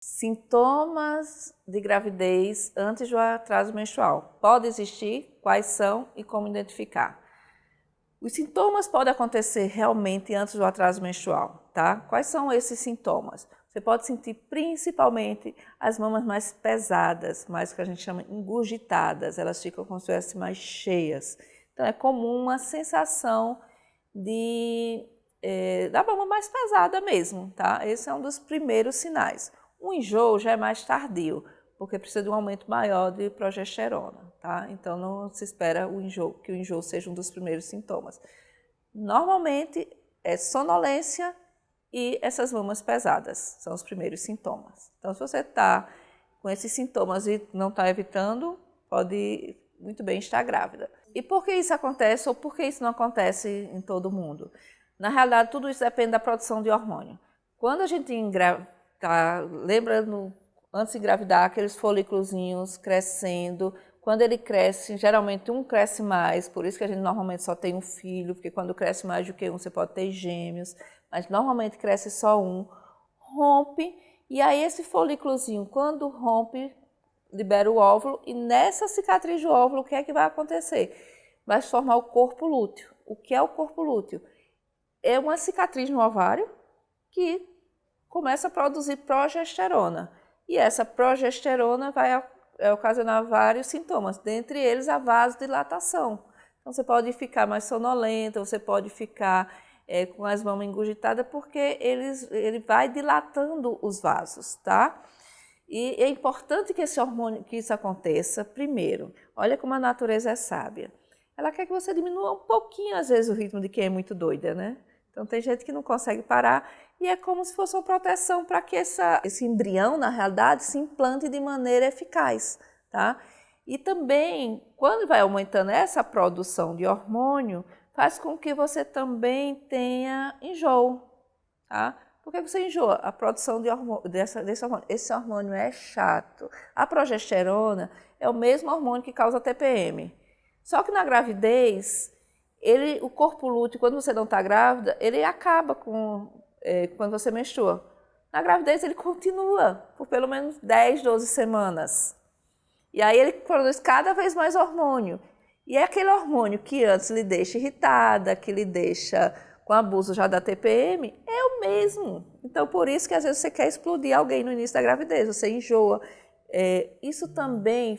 Sintomas de gravidez antes do atraso menstrual. Pode existir? Quais são e como identificar? Os sintomas podem acontecer realmente antes do atraso menstrual, tá? Quais são esses sintomas? Você pode sentir principalmente as mamas mais pesadas, mais que a gente chama engurgitadas, elas ficam como se estivessem mais cheias. Então é comum uma sensação da mama mais pesada mesmo, tá? Esse é um dos primeiros sinais. O enjoo já é mais tardio, porque precisa de um aumento maior de progesterona, tá? Então não se espera que o enjoo seja um dos primeiros sintomas. Normalmente é sonolência e essas mamas pesadas são os primeiros sintomas. Então se você está com esses sintomas e não está evitando, pode muito bem estar grávida. E por que isso acontece ou por que isso não acontece em todo mundo? Na realidade, tudo isso depende da produção de hormônio. Quando a gente lembra antes de engravidar, aqueles folículozinhos crescendo, quando ele cresce, geralmente um cresce mais, por isso que a gente normalmente só tem um filho, porque quando cresce mais do que um, você pode ter gêmeos, mas normalmente cresce só um, rompe, e aí esse folículozinho, quando rompe, libera o óvulo, e nessa cicatriz do óvulo, o que é que vai acontecer? Vai se formar o corpo lúteo. O que é o corpo lúteo? É uma cicatriz no ovário que começa a produzir progesterona. E essa progesterona vai ocasionar vários sintomas, dentre eles a vasodilatação. Então você pode ficar mais sonolenta, você pode ficar com as mamas engurgitadas, porque ele vai dilatando os vasos, tá? E é importante que isso aconteça primeiro. Olha como a natureza é sábia. Ela quer que você diminua um pouquinho, às vezes, o ritmo de quem é muito doida, né? Então tem gente que não consegue parar e é como se fosse uma proteção para que esse embrião, na realidade, se implante de maneira eficaz, tá? E também, quando vai aumentando essa produção de hormônio, faz com que você também tenha enjoo, tá? Por que você enjoa? A produção desse hormônio. Esse hormônio é chato. A progesterona é o mesmo hormônio que causa TPM. Só que na gravidez, o corpo lúteo, quando você não está grávida, ele acaba quando você menstrua. Na gravidez, ele continua por pelo menos 10, 12 semanas. E aí ele produz cada vez mais hormônio. E é aquele hormônio que antes lhe deixa irritada, que lhe deixa com abuso já da TPM, é o mesmo. Então, por isso que às vezes você quer explodir alguém no início da gravidez, você enjoa. Isso também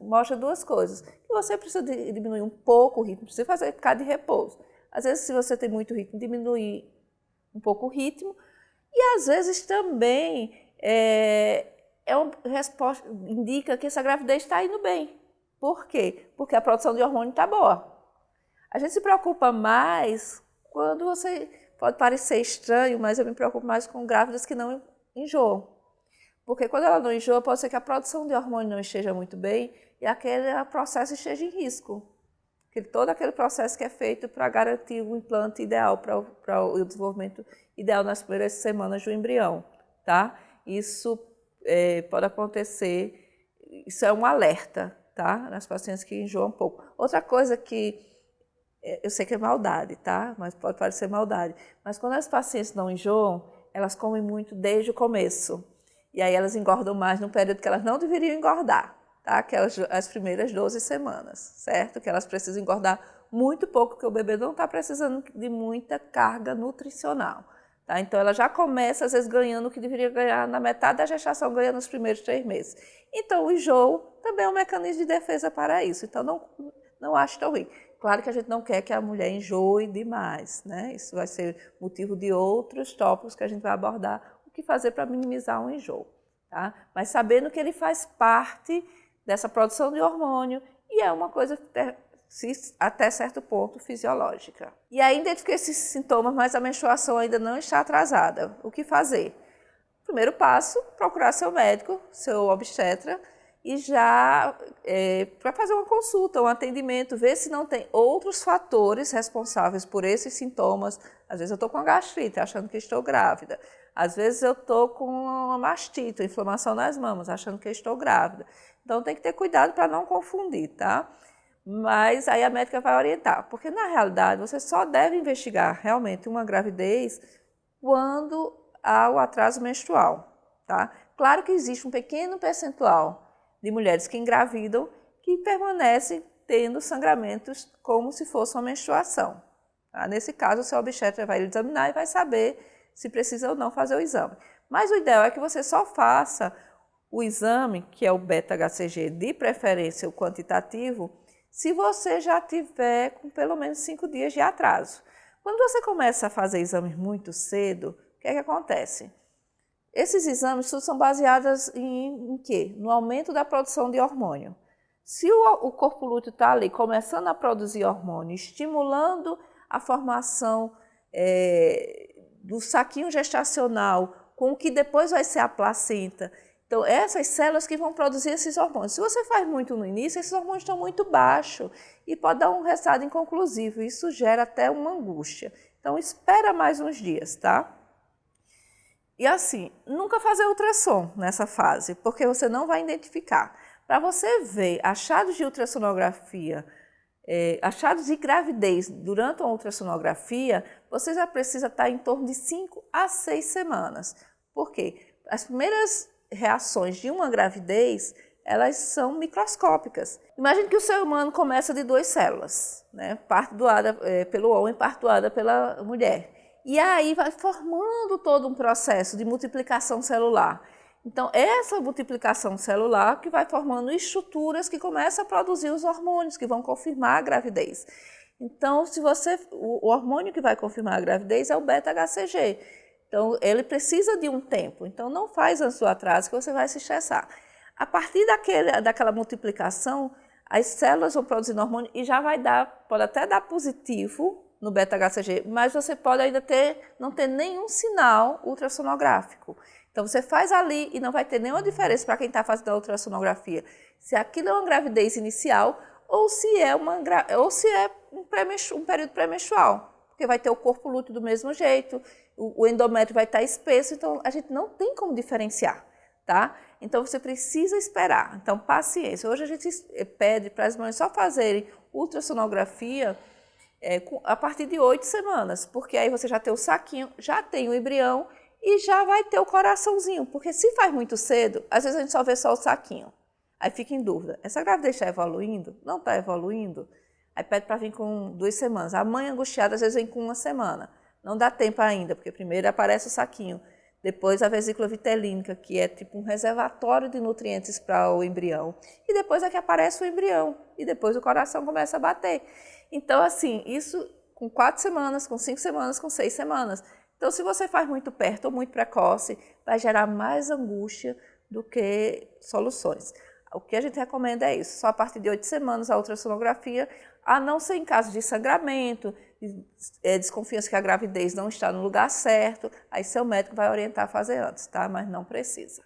mostra duas coisas. Que você precisa diminuir um pouco o ritmo, precisa ficar de repouso. Às vezes, se você tem muito ritmo, diminuir um pouco o ritmo. E às vezes também uma resposta, indica que essa gravidez está indo bem. Por quê? Porque a produção de hormônio está boa. A gente se preocupa mais quando pode parecer estranho, mas eu me preocupo mais com grávidas que não enjoam. Porque quando ela não enjoa, pode ser que a produção de hormônio não esteja muito bem e aquele processo esteja em risco. Todo aquele processo que é feito para garantir o implante ideal, para o desenvolvimento ideal nas primeiras semanas do embrião, tá? Isso pode acontecer, isso é um alerta, tá? Nas pacientes que enjoam um pouco. Outra coisa que eu sei que é maldade, tá? Mas pode parecer maldade. Mas quando as pacientes não enjoam, elas comem muito desde o começo. E aí elas engordam mais no período que elas não deveriam engordar, tá? Que é as primeiras 12 semanas, certo? Que elas precisam engordar muito pouco, porque o bebê não está precisando de muita carga nutricional, tá? Então ela já começa, às vezes, ganhando o que deveria ganhar na metade da gestação, ganha nos primeiros 3 meses. Então o enjoo também é um mecanismo de defesa para isso. Então não acho tão ruim. Claro que a gente não quer que a mulher enjoe demais, né? Isso vai ser motivo de outros tópicos que a gente vai abordar, o que fazer para minimizar o enjoo, tá? Mas sabendo que ele faz parte dessa produção de hormônio e é uma coisa até certo ponto fisiológica. E aí identifiquei esses sintomas, mas a menstruação ainda não está atrasada. O que fazer? Primeiro passo, procurar seu médico, seu obstetra, e já para fazer uma consulta, um atendimento, ver se não tem outros fatores responsáveis por esses sintomas. Às vezes eu estou com uma gastrite, achando que estou grávida. Às vezes eu estou com uma mastite, inflamação nas mamas, achando que estou grávida. Então tem que ter cuidado para não confundir, tá? Mas aí a médica vai orientar, porque na realidade você só deve investigar realmente uma gravidez quando há o atraso menstrual, tá? Claro que existe um pequeno percentual de mulheres que engravidam que permanecem tendo sangramentos como se fosse uma menstruação. Tá? Nesse caso, o seu obstetra vai examinar e vai saber se precisa ou não fazer o exame. Mas o ideal é que você só faça o exame, que é o beta-HCG, de preferência o quantitativo, se você já tiver com pelo menos 5 dias de atraso. Quando você começa a fazer exames muito cedo, o que é que acontece? Esses exames são baseados em quê? No aumento da produção de hormônio. Se o corpo lúteo está ali começando a produzir hormônio, estimulando a formação do saquinho gestacional, com o que depois vai ser a placenta, então essas células que vão produzir esses hormônios. Se você faz muito no início, esses hormônios estão muito baixos e pode dar um resultado inconclusivo. Isso gera até uma angústia. Então espera mais uns dias, tá? E assim, nunca fazer ultrassom nessa fase, porque você não vai identificar. Para você ver achados de ultrassonografia, achados de gravidez durante a ultrassonografia, você já precisa estar em torno de 5 a 6 semanas. Por quê? As primeiras reações de uma gravidez, elas são microscópicas. Imagine que o ser humano começa de 2 células, né? Parte doada pelo homem, parte doada pela mulher. E aí vai formando todo um processo de multiplicação celular. Então, essa multiplicação celular que vai formando estruturas que começam a produzir os hormônios que vão confirmar a gravidez. Então, o hormônio que vai confirmar a gravidez é o beta-HCG. Então, ele precisa de um tempo. Então, não faz antes do atraso que você vai se estressar. A partir daquela multiplicação, as células vão produzindo hormônio e já pode até dar positivo no beta-HCG, mas você pode ainda não ter nenhum sinal ultrassonográfico. Então, você faz ali e não vai ter nenhuma diferença para quem está fazendo a ultrassonografia, se aquilo é uma gravidez inicial ou se é um período pré-menstrual, porque vai ter o corpo lúteo do mesmo jeito, o endométrio vai estar espesso, então a gente não tem como diferenciar, tá? Então, você precisa esperar. Então, paciência. Hoje a gente pede para as mães só fazerem ultrassonografia a partir de 8 semanas, porque aí você já tem o saquinho, já tem o embrião e já vai ter o coraçãozinho, porque se faz muito cedo, às vezes a gente só vê só o saquinho, aí fica em dúvida, essa gravidez está evoluindo? Não está evoluindo? Aí pede para vir com 2 semanas, a mãe angustiada às vezes vem com 1 semana, não dá tempo ainda, porque primeiro aparece o saquinho, depois a vesícula vitelínica, que é tipo um reservatório de nutrientes para o embrião, e depois é que aparece o embrião, e depois o coração começa a bater. Então, assim, isso com 4 semanas, com 5 semanas, com 6 semanas. Então, se você faz muito perto ou muito precoce, vai gerar mais angústia do que soluções. O que a gente recomenda é isso, só a partir de 8 semanas a ultrassonografia, a não ser em caso de sangramento, desconfiança que a gravidez não está no lugar certo, aí seu médico vai orientar a fazer antes, tá? Mas não precisa.